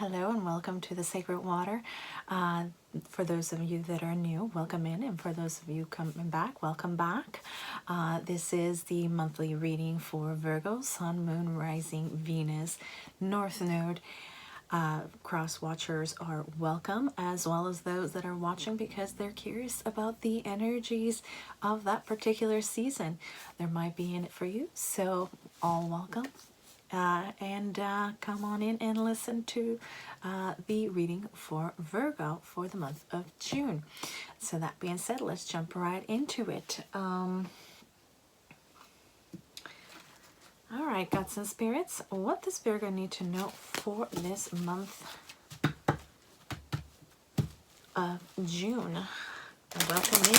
Hello and welcome to the Sacred Water. For those of you that are new, welcome in, and for those of you coming back, welcome back. This is the monthly reading for Virgo, Sun, Moon, Rising, Venus, North Node. Cross watchers are welcome, as well as those that are watching because they're curious about the energies of that particular season. There might be in it for you, so all welcome. Come on in and listen to the reading for Virgo for the month of June. So that being said, let's jump right into it. All right, gods and spirits, what does Virgo need to know for this month of June? Welcome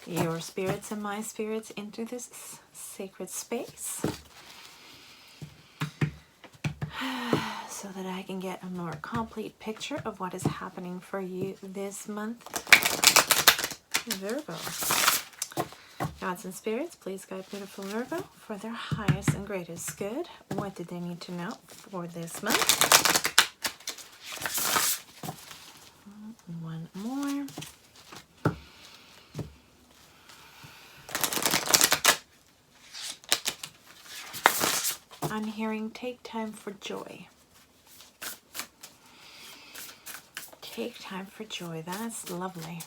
in your spirits and my spirits into this sacred space so that I can get a more complete picture of what is happening for you this month, Virgo. Gods and spirits, please guide beautiful Virgo for their highest and greatest good. What did they need to know for this month? One more. I'm hearing take time for joy. Take time for joy. That's lovely.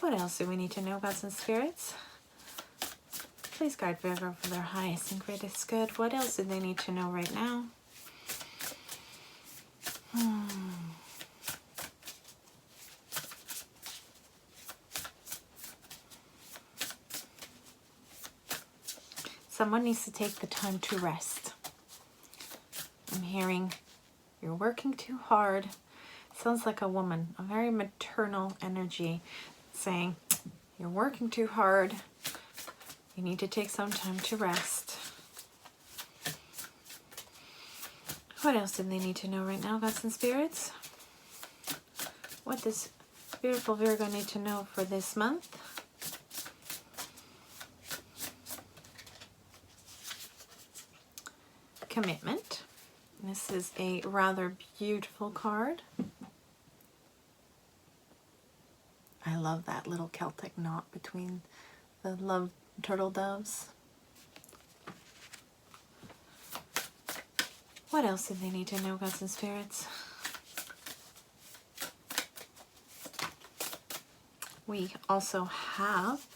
What else do we need to know, gods and spirits? Please guide Virgo for their highest and greatest good. What else do they need to know right now? Someone needs to take the time to rest. I'm hearing you're working too hard. Sounds like a woman, a very maternal energy saying you're working too hard. You need to take some time to rest. What else do they need to know right now, gods and spirits? What does beautiful Virgo need to know for this month? Commitment. This is a rather beautiful card. I love that little Celtic knot between the love turtle doves. What else do they need to know, gods and spirits? We also have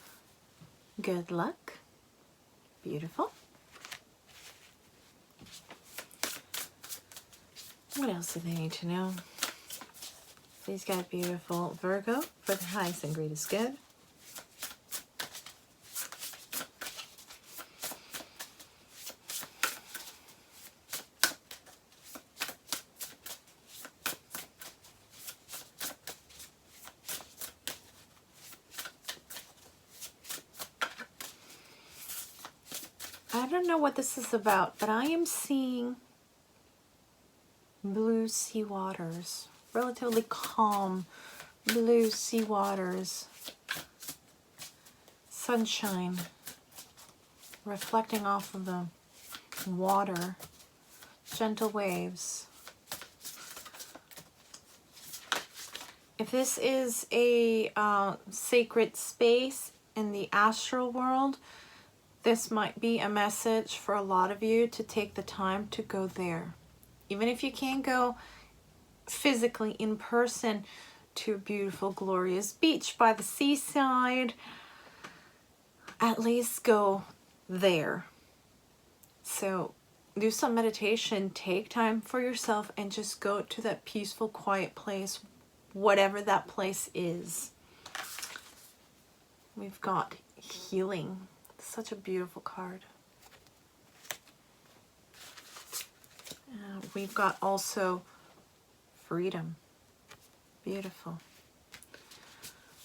good luck. Beautiful. What else do they need to know? Please guide beautiful Virgo for the highest and greatest good. I don't know what this is about, but I am seeing blue sea waters, relatively calm blue sea waters, sunshine reflecting off of the water, gentle waves. If this is a sacred space in the astral world, this might be a message for a lot of you to take the time to go there. Even if you can't go physically in person to a beautiful, glorious beach by the seaside, at least go there. So do some meditation, take time for yourself, and just go to that peaceful, quiet place, whatever that place is. We've got healing. Such a beautiful card. We've got also freedom. Beautiful.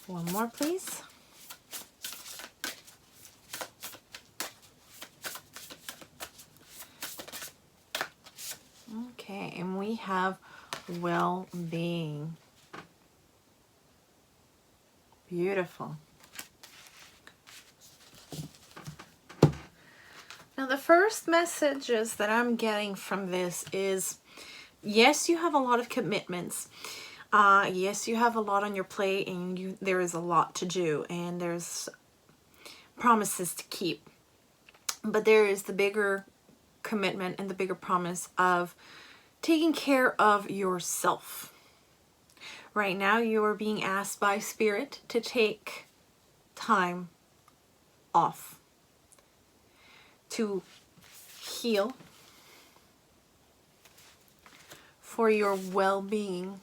One more, please. Okay, and we have well-being. Beautiful. Now, the first messages that I'm getting from this is, yes, you have a lot of commitments. Yes, you have a lot on your plate, and there is a lot to do, and there's promises to keep. But there is the bigger commitment and the bigger promise of taking care of yourself. Right now, you are being asked by Spirit to take time off, to heal, for your well-being.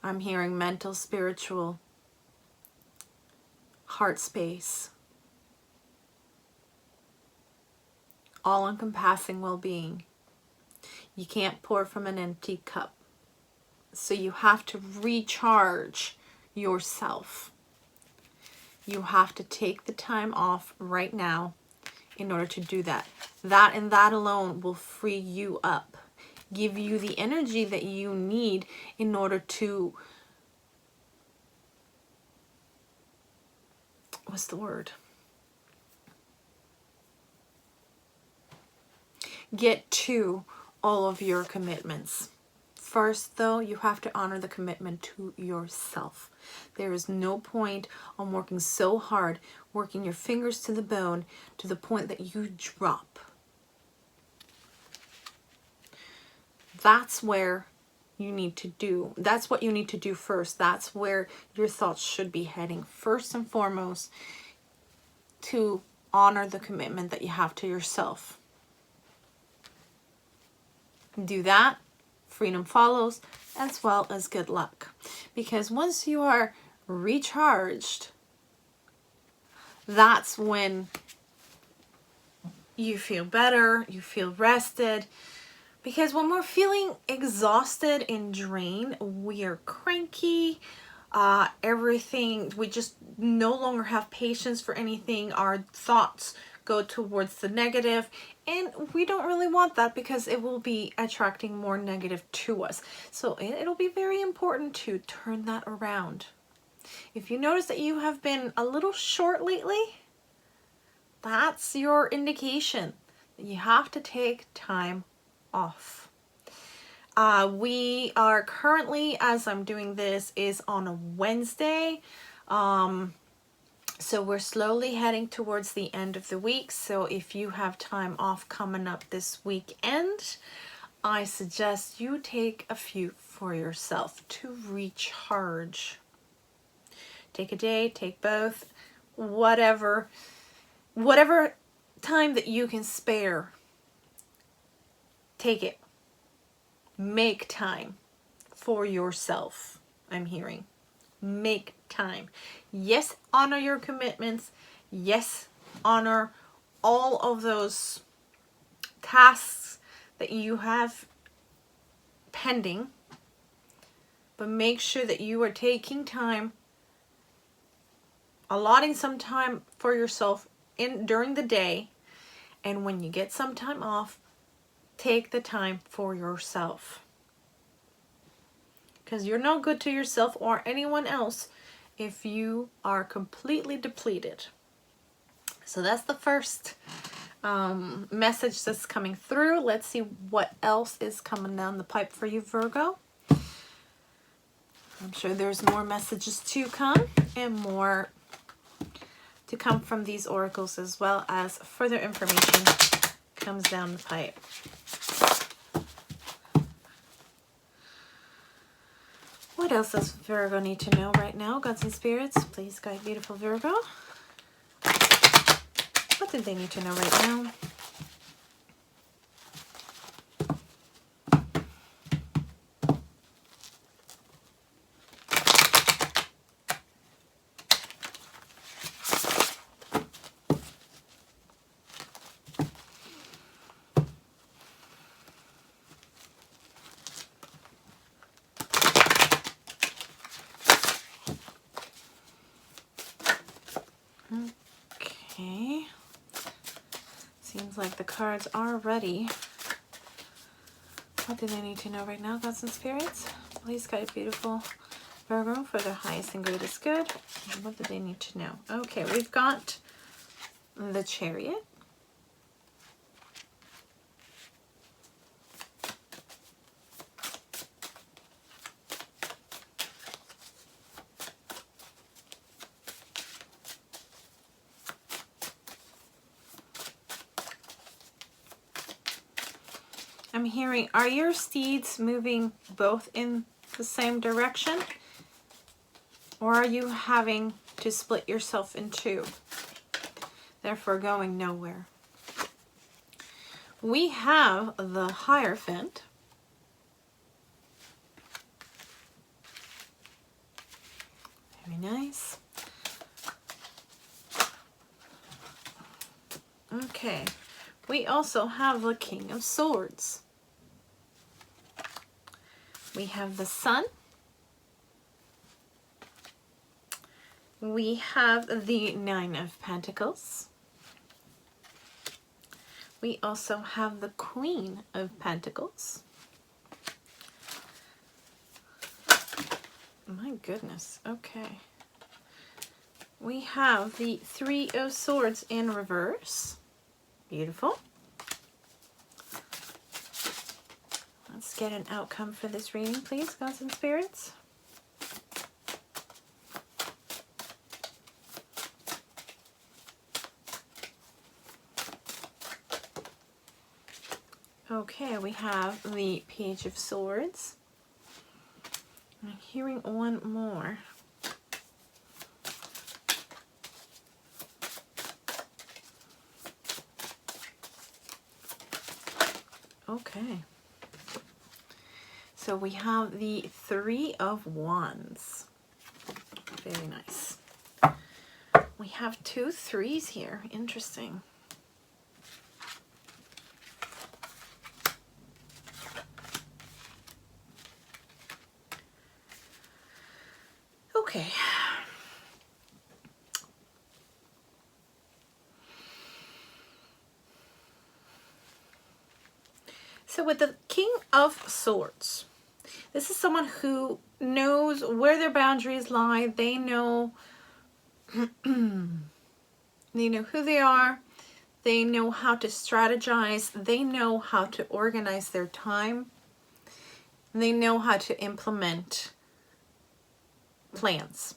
I'm hearing mental, spiritual, heart space, all-encompassing well-being. You can't pour from an empty cup. So you have to recharge yourself. You have to take the time off right now in order to do that. That and that alone will free you up, give you the energy that you need in order to, what's the word? Get to all of your commitments. First, though, you have to honor the commitment to yourself. There is no point on working so hard, working your fingers to the bone, to the point that you drop. That's where you need to do. That's what you need to do first. That's where your thoughts should be heading. First and foremost, to honor the commitment that you have to yourself. Do that, freedom follows, as well as good luck. Because once you are recharged, that's when you feel better, you feel rested. Because when we're feeling exhausted and drained, we are cranky, everything, we just no longer have patience for anything. Our thoughts go towards the negative, and we don't really want that because it will be attracting more negative to us. So it'll be very important to turn that around. If you notice that you have been a little short lately, that's your indication that you have to take time off. We are currently, as I'm doing this, is on a Wednesday. So we're slowly heading towards the end of the week. So if you have time off coming up this weekend, I suggest you take a few for yourself to recharge. Take a day, take both, whatever time that you can spare, take it. Make time for yourself, I'm hearing. Make time. Yes, honor your commitments. Yes, honor all of those tasks that you have pending. But make sure that you are taking time, allotting some time for yourself during the day. And when you get some time off, take the time for yourself. Because you're no good to yourself or anyone else if you are completely depleted. So that's the first message that's coming through. Let's see what else is coming down the pipe for you, Virgo. I'm sure there's more messages to come and more to come from these oracles, as well as further information comes down the pipe. What else does Virgo need to know right now? Gods and spirits, please guide beautiful Virgo. What do they need to know right now? Okay, seems like the cards are ready. What do they need to know right now, gods and spirits? Please guide beautiful Virgo for their highest and greatest good. What do they need to know? Okay, we've got the Chariot, I'm hearing, are your steeds moving both in the same direction? Or are you having to split yourself in two, therefore going nowhere? We have the Hierophant. Very nice. Okay. We also have the King of Swords. We have the Sun. We have the Nine of Pentacles. We also have the Queen of Pentacles. My goodness, okay. We have the Three of Swords in reverse. Beautiful. Let's get an outcome for this reading, please, gods and spirits. Okay, we have the Page of Swords. I'm hearing one more. Okay. So we have the Three of Wands. Very nice. We have 2 threes here. Interesting. Okay. So with the King of Swords, this is someone who knows where their boundaries lie. They know they know who they are. They know how to strategize. They know how to organize their time. They know how to implement plans.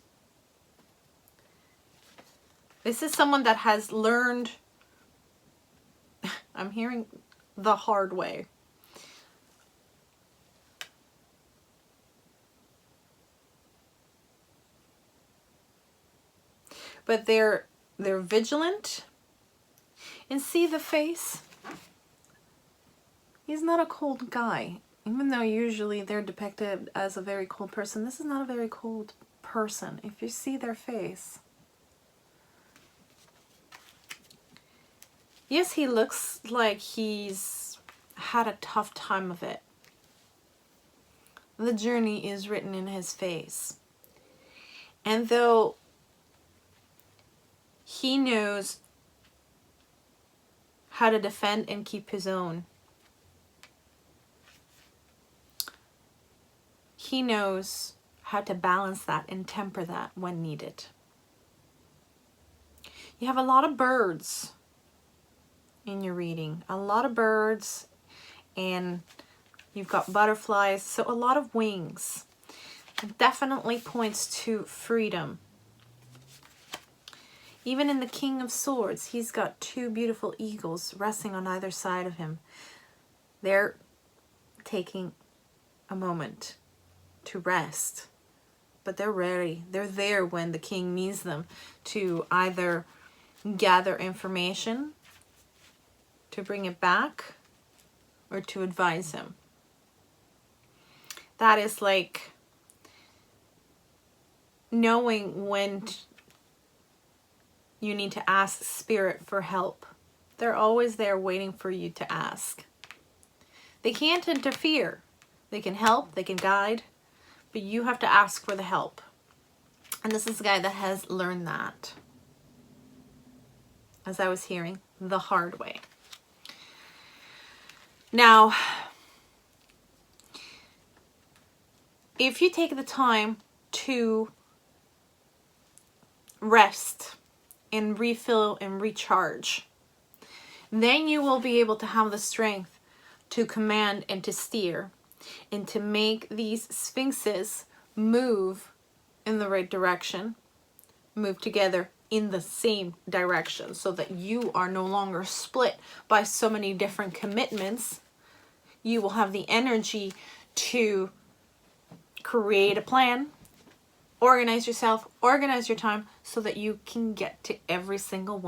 This is someone that has learned, I'm hearing, the hard way. But they're vigilant. And see the face? He's not a cold guy. Even though usually they're depicted as a very cold person, this is not a very cold person. If you see their face. Yes, he looks like he's had a tough time of it. The journey is written in his face. And though he knows how to defend and keep his own, he knows how to balance that and temper that when needed. You have a lot of birds in your reading. A lot of birds, and you've got butterflies, so a lot of wings. It definitely points to freedom. Even in the King of Swords, he's got 2 beautiful eagles resting on either side of him. They're taking a moment to rest, but they're ready. They're there when the king needs them to either gather information, to bring it back, or to advise him. That is like knowing when you need to ask Spirit for help. They're always there waiting for you to ask. They can't interfere. They can help, they can guide, but you have to ask for the help. And this is a guy that has learned that, as I was hearing, the hard way. Now, if you take the time to rest and refill and recharge, then you will be able to have the strength to command and to steer and to make these sphinxes move in the right direction, move together in the same direction, so that you are no longer split by so many different commitments. you will have the energy to create a plan, organize yourself, organize your time so that you can get to every single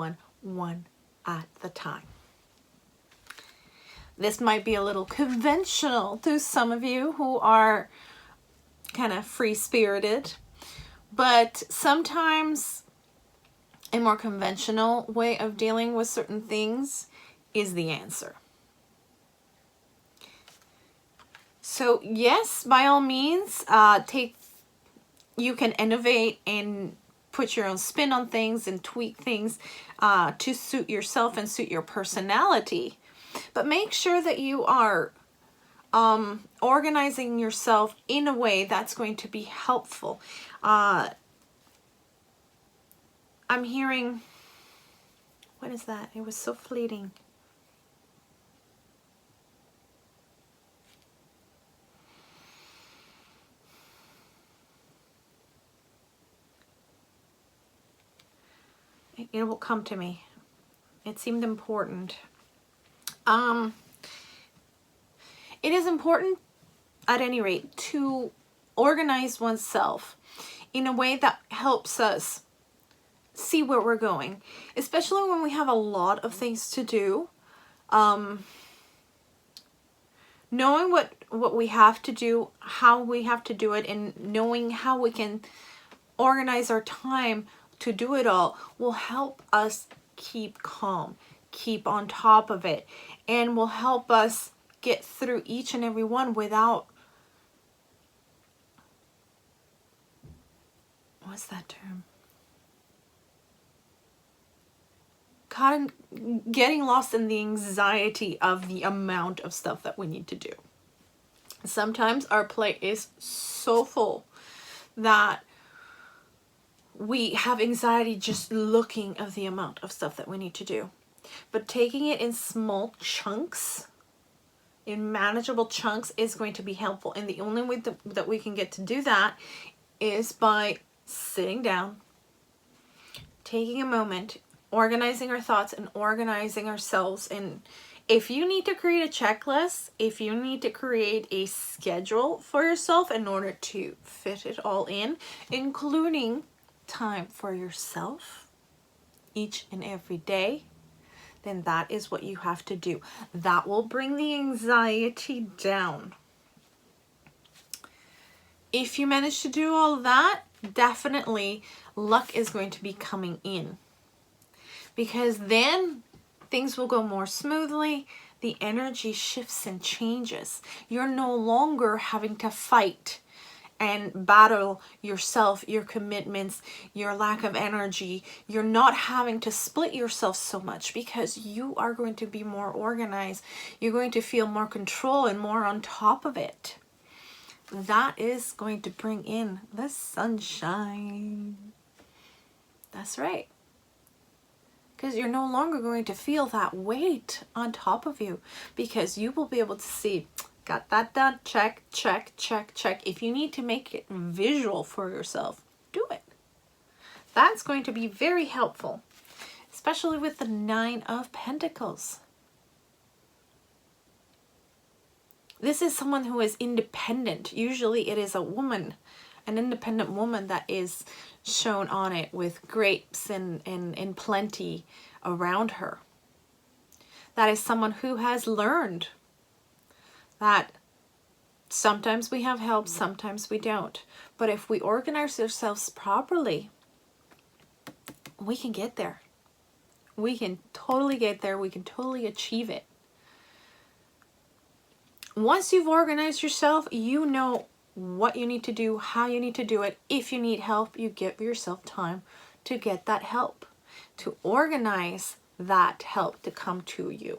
one at the time. This might be a little conventional to some of you who are kind of free-spirited, but sometimes a more conventional way of dealing with certain things is the answer. So yes, by all means, you can innovate and put your own spin on things and tweak things to suit yourself and suit your personality. But make sure that you are organizing yourself in a way that's going to be helpful. I'm hearing, what is that? It was so fleeting. It will come to me. It seemed important. It is important, at any rate, to organize oneself in a way that helps us see where we're going, especially when we have a lot of things to do. Knowing what we have to do, how we have to do it, and knowing how we can organize our time to do it all will help us keep calm, keep on top of it, and will help us get through each and every one without, what's that term? Getting lost in the anxiety of the amount of stuff that we need to do. Sometimes our plate is so full that we have anxiety just looking at the amount of stuff that we need to do. But taking it in small chunks, in manageable chunks, is going to be helpful. And the only way that we can get to do that is by sitting down, taking a moment, organizing our thoughts and organizing ourselves. And if you need to create a checklist, if you need to create a schedule for yourself in order to fit it all in, including time for yourself each and every day, then that is what you have to do. That will bring the anxiety down. If you manage to do all that, definitely luck is going to be coming in, because then things will go more smoothly. The energy shifts and changes. You're no longer having to fight and battle yourself, your commitments, your lack of energy. You're not having to split yourself so much because you are going to be more organized. You're going to feel more control and more on top of it. That is going to bring in the sunshine. That's right. Because you're no longer going to feel that weight on top of you, because you will be able to see, got that done, check, check, check, check. If you need to make it visual for yourself, do it. That's going to be very helpful, especially with the 9 of Pentacles. This is someone who is independent. Usually it is a woman, an independent woman that is shown on it with grapes and plenty around her. That is someone who has learned that sometimes we have help, sometimes we don't. But if we organize ourselves properly, we can get there. We can totally get there. We can totally achieve it. Once you've organized yourself, you know what you need to do, how you need to do it. If you need help, you give yourself time to get that help, to organize that help to come to you,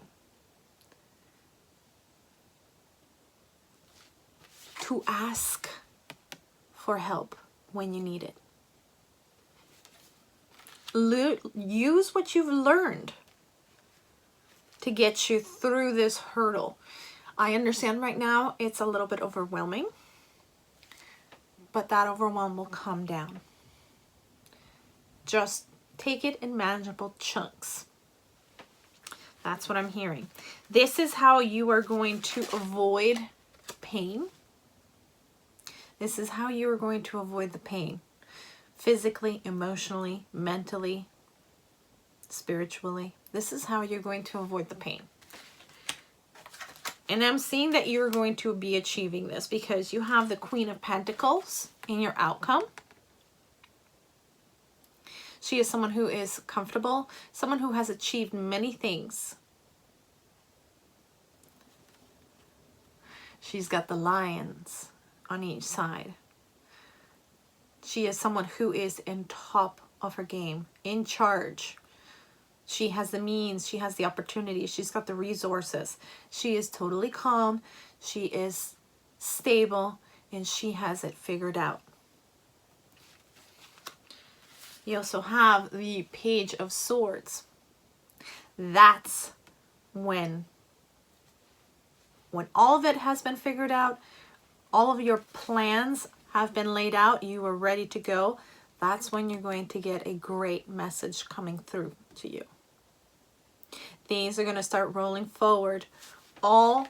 to ask for help when you need it. Use what you've learned to get you through this hurdle. I understand right now it's a little bit overwhelming, but that overwhelm will come down. Just take it in manageable chunks. That's what I'm hearing. This is how you are going to avoid pain. This is how you are going to avoid the pain. Physically, emotionally, mentally, spiritually. This is how you're going to avoid the pain. And I'm seeing that you're going to be achieving this because you have the Queen of Pentacles in your outcome. She is someone who is comfortable, someone who has achieved many things. She's got the lions on each side. She is someone who is in top of her game, in charge. She has the means, she has the opportunity, she's got the resources. She is totally calm, she is stable, and she has it figured out. You also have the Page of Swords. That's when all of it has been figured out, all of your plans have been laid out, you are ready to go, that's when you're going to get a great message coming through to you. Things are going to start rolling forward all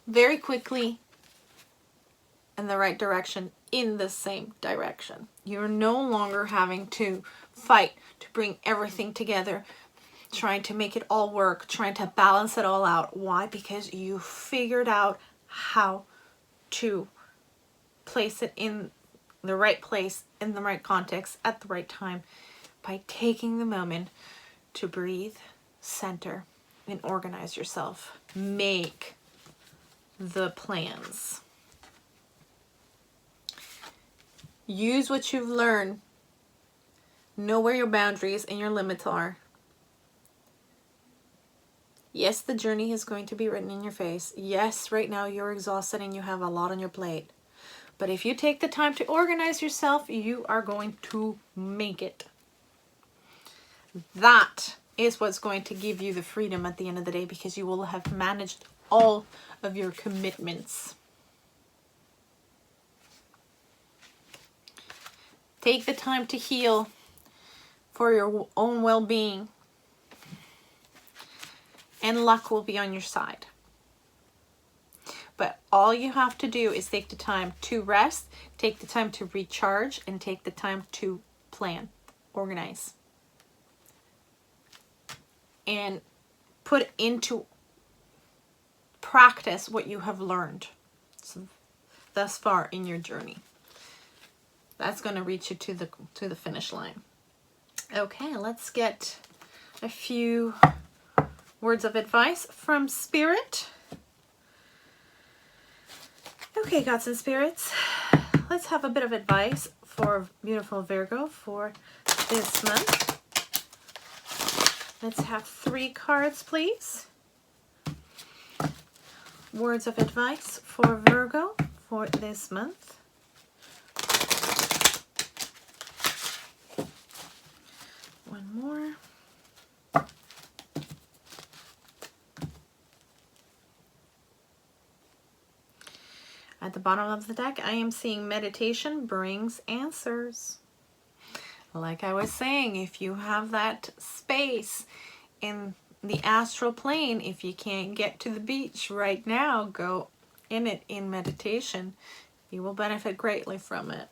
very quickly in the right direction, in the same direction. You're no longer having to fight to bring everything together, trying to make it all work, trying to balance it all out. Why? Because you figured out how to place it in the right place, in the right context, at the right time, by taking the moment to breathe, center, and organize yourself. Make the plans. Use what you've learned. Know where your boundaries and your limits are. Yes, the journey is going to be written in your face. Yes, right now you're exhausted and you have a lot on your plate. But if you take the time to organize yourself, you are going to make it. That is what's going to give you the freedom at the end of the day, because you will have managed all of your commitments. Take the time to heal for your own well-being, and luck will be on your side. But all you have to do is take the time to rest, take the time to recharge, and take the time to plan, organize, and put into practice what you have learned thus far in your journey. That's going to reach you to the finish line. Okay, let's get a few words of advice from Spirit. Okay, gods and spirits, let's have a bit of advice for beautiful Virgo for this month. Let's have 3 cards, please. Words of advice for Virgo for this month. One more. At the bottom of the deck, I am seeing meditation brings answers. Like I was saying, if you have that space in the astral plane, if you can't get to the beach right now, go in it in meditation. You will benefit greatly from it.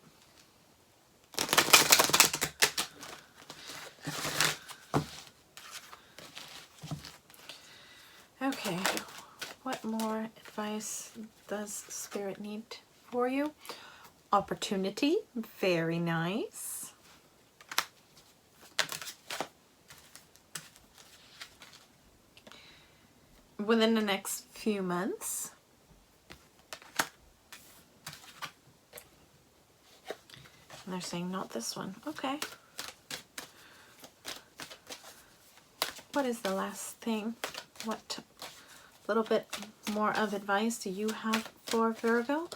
Okay, what more advice does Spirit need for you? Opportunity, very nice. Within the next few months. And they're saying not this one. Okay. What is the last thing? What little bit more of advice do you have for Virgo?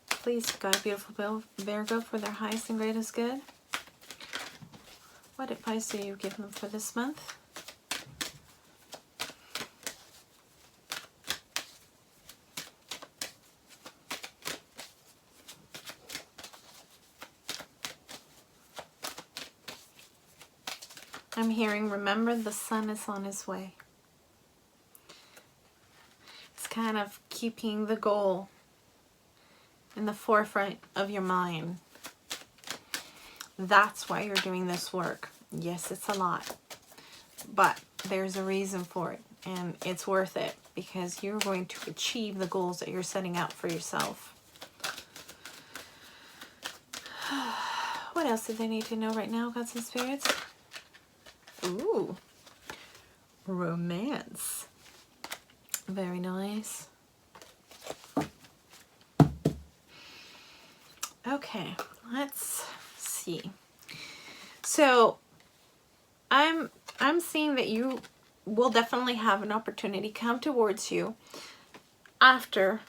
Please guide beautiful Virgo for their highest and greatest good. What advice do you give them for this month? I'm hearing, remember the sun is on his way. kind of keeping the goal in the forefront of your mind. That's why you're doing this work. Yes, it's a lot, but there's a reason for it, and it's worth it because you're going to achieve the goals that you're setting out for yourself. What else do they need to know right now, gods and spirits? Ooh, romance. Very nice. Okay, let's see. So I'm seeing that you will definitely have an opportunity come towards you after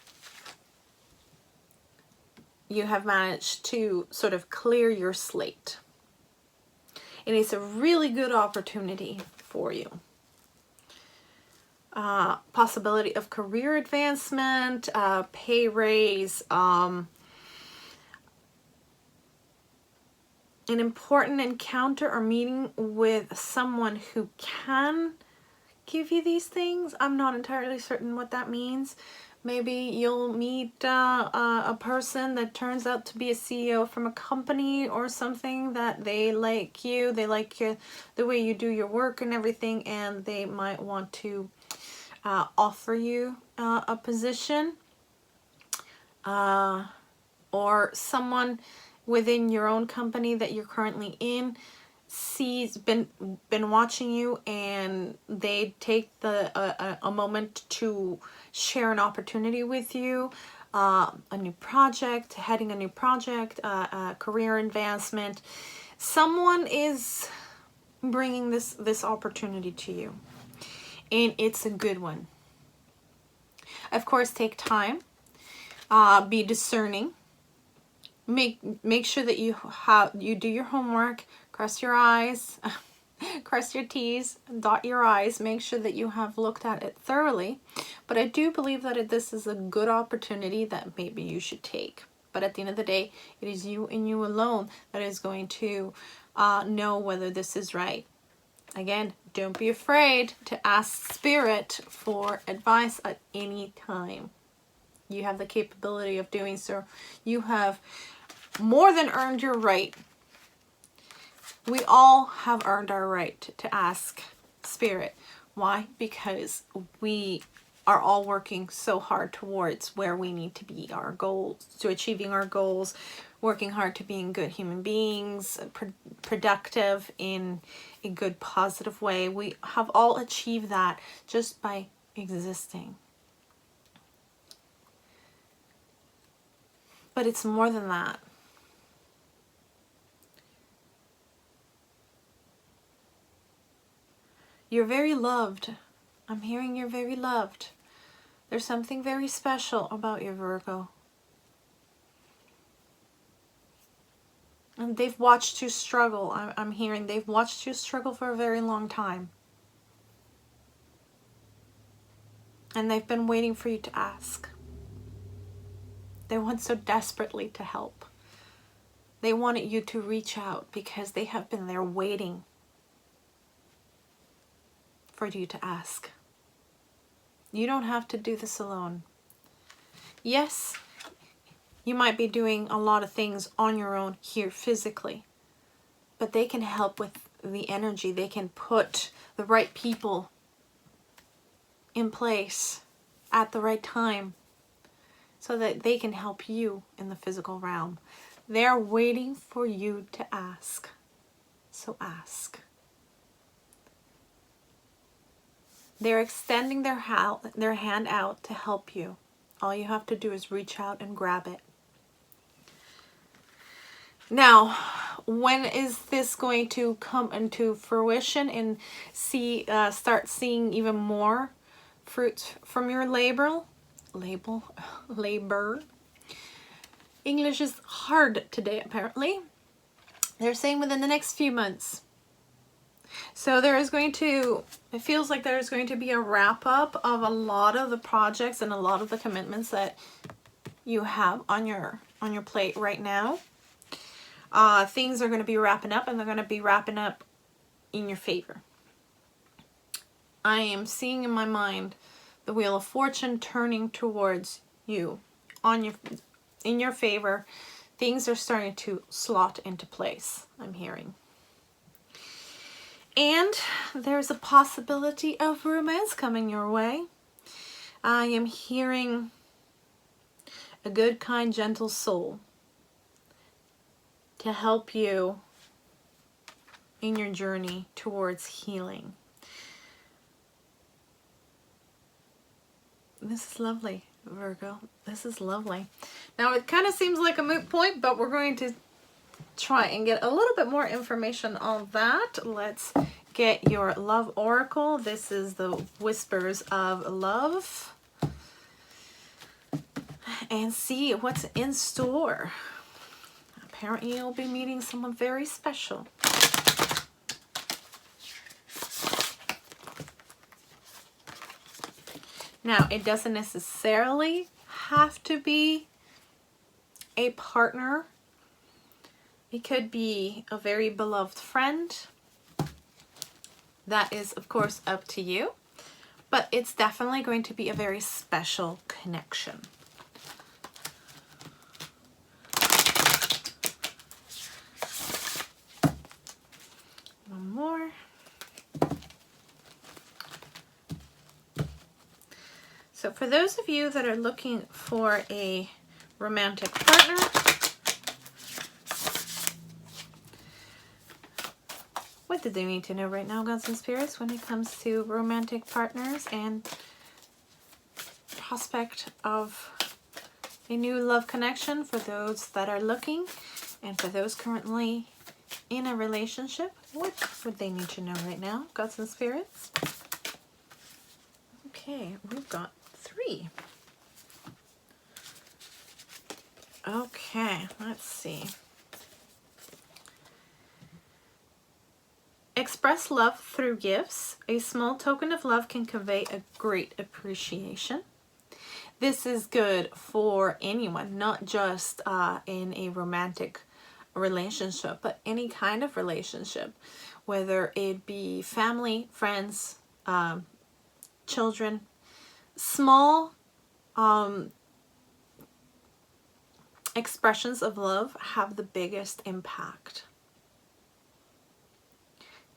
you have managed to sort of clear your slate. It is a really good opportunity for you. Possibility of career advancement, pay raise, an important encounter or meeting with someone who can give you these things. I'm not entirely certain what that means. Maybe you'll meet a person that turns out to be a CEO from a company or something, that they like you, they like you, the way you do your work and everything, and they might want to offer you a position, or someone within your own company that you're currently in been watching you, and they take a moment to share an opportunity with you, a new project, heading a new project, career advancement. Someone is bringing this opportunity to you, and it's a good one. Of course, take time, be discerning. Make sure that you do your homework, cross your eyes, cross your T's, dot your I's. Make sure that you have looked at it thoroughly. But I do believe that this is a good opportunity that maybe you should take. But at the end of the day, it is you and you alone that is going to know whether this is right. Again, don't be afraid to ask Spirit for advice at any time. You have the capability of doing so. You have more than earned your right. We all have earned our right to ask Spirit. Why? Because we are all working so hard towards where we need to be, our goals, to achieving our goals, working hard to being good human beings, productive in a good, positive way. We have all achieved that just by existing. But it's more than that. You're very loved. I'm hearing you're very loved. There's something very special about your Virgo. And they've watched you struggle. I'm hearing they've watched you struggle for a very long time. And they've been waiting for you to ask. They want so desperately to help. They wanted you to reach out because they have been there waiting for you to ask. You don't have to do this alone. Yes, you might be doing a lot of things on your own here physically, but they can help with the energy. They can put the right people in place at the right time so that they can help you in the physical realm. They're waiting for you to ask. So ask. They're extending their hand out to help you. All you have to do is reach out and grab it. Now, when is this going to come into fruition and start seeing even more fruit from your labor? English is hard today, apparently. They're saying within the next few months. So there is going to, it feels like there's going to be a wrap up of a lot of the projects and a lot of the commitments that you have on your plate right now. Things are going to be wrapping up, and they're going to be wrapping up in your favor. I am seeing in my mind the Wheel of Fortune turning towards you, in your favor. Things are starting to slot into place, I'm hearing. And there's a possibility of romance coming your way. I am hearing a good, kind, gentle soul to help you in your journey towards healing. This is lovely, Virgo. This is lovely. Now, it kind of seems like a moot point, but we're going to try and get a little bit more information on that. Let's get your love oracle. This is the Whispers of Love. And see what's in store. Apparently you'll be meeting someone very special. Now, it doesn't necessarily have to be a partner. It could be a very beloved friend. That is, of course, up to you. But it's definitely going to be a very special connection. One more. So for those of you that are looking for a romantic partner, what do they need to know right now, gods and spirits, when it comes to romantic partners and prospect of a new love connection for those that are looking and for those currently in a relationship? What would they need to know right now, gods and spirits? Okay, we've got 3. Okay, let's see. Express love through gifts. A small token of love can convey a great appreciation. This is good for anyone, not just in a romantic relationship, but any kind of relationship, whether it be family, friends, children. Small expressions of love have the biggest impact.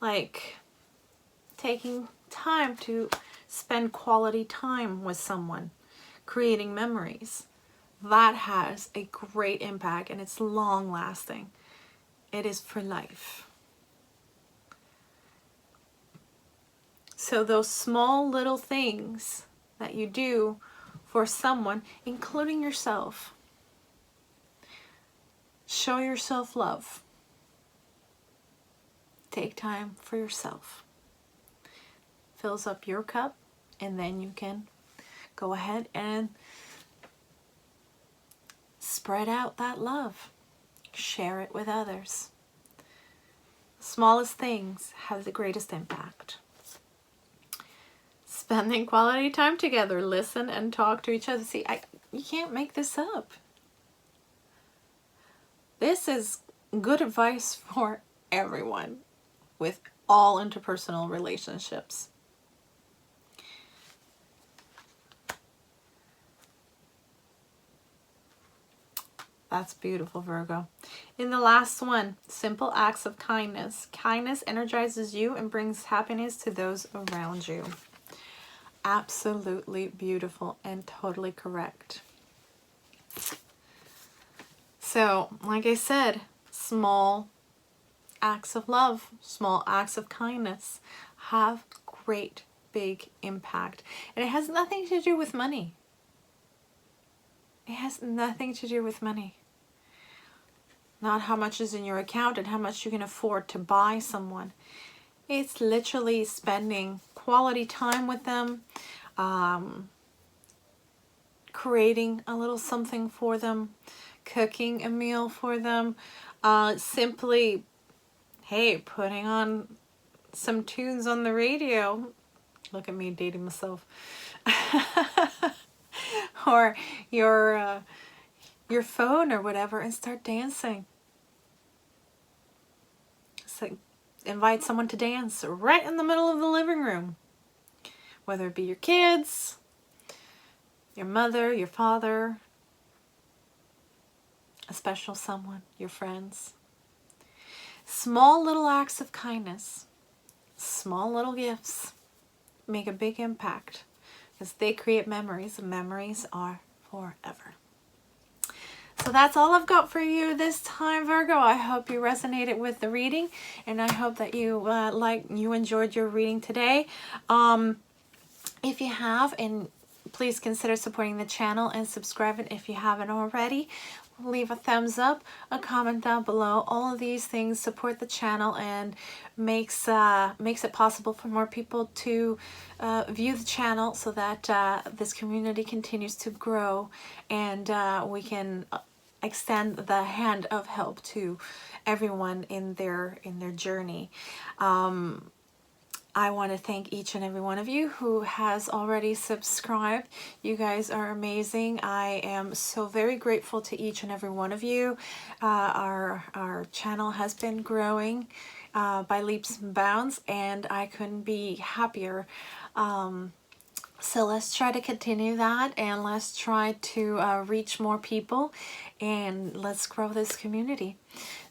Like taking time to spend quality time with someone, creating memories. That has a great impact, and it's long lasting. It is for life. So those small little things that you do for someone, including yourself, show yourself love. Take time for yourself. Fills up your cup, and then you can go ahead and spread out that love. Share it with others. The smallest things have the greatest impact. Spending quality time together. Listen and talk to each other. See, you can't make this up. This is good advice for everyone with all interpersonal relationships. That's beautiful, Virgo. In the last one, simple acts of kindness. Kindness energizes you and brings happiness to those around you. Absolutely beautiful and totally correct. So, like I said, small acts of love, small acts of kindness have great big impact. And it has nothing to do with money. It has nothing to do with money. Not how much is in your account and how much you can afford to buy someone. It's literally spending quality time with them, creating a little something for them, cooking a meal for them, simply, hey, putting on some tunes on the radio. Look at me dating myself. Or your phone or whatever, and start dancing. So invite someone to dance right in the middle of the living room. Whether it be your kids, your mother, your father, a special someone, your friends. Small little acts of kindness, small little gifts make a big impact because they create memories, and memories are forever. So that's all I've got for you this time, Virgo. I hope you resonated with the reading, and I hope that you enjoyed your reading today. If you have, and please consider supporting the channel and subscribing if you haven't already. Leave a thumbs up, a comment down below. All of these things support the channel and makes it possible for more people to view the channel, so that this community continues to grow, and we can extend the hand of help to everyone in their journey. I want to thank each and every one of you who has already subscribed. You guys are amazing. I am so very grateful to each and every one of you. Our channel has been growing by leaps and bounds, and I couldn't be happier. So let's try to continue that, and let's try to reach more people, and let's grow this community.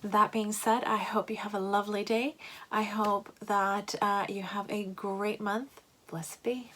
That being said, I hope you have a lovely day. I hope that you have a great month. Blessed be.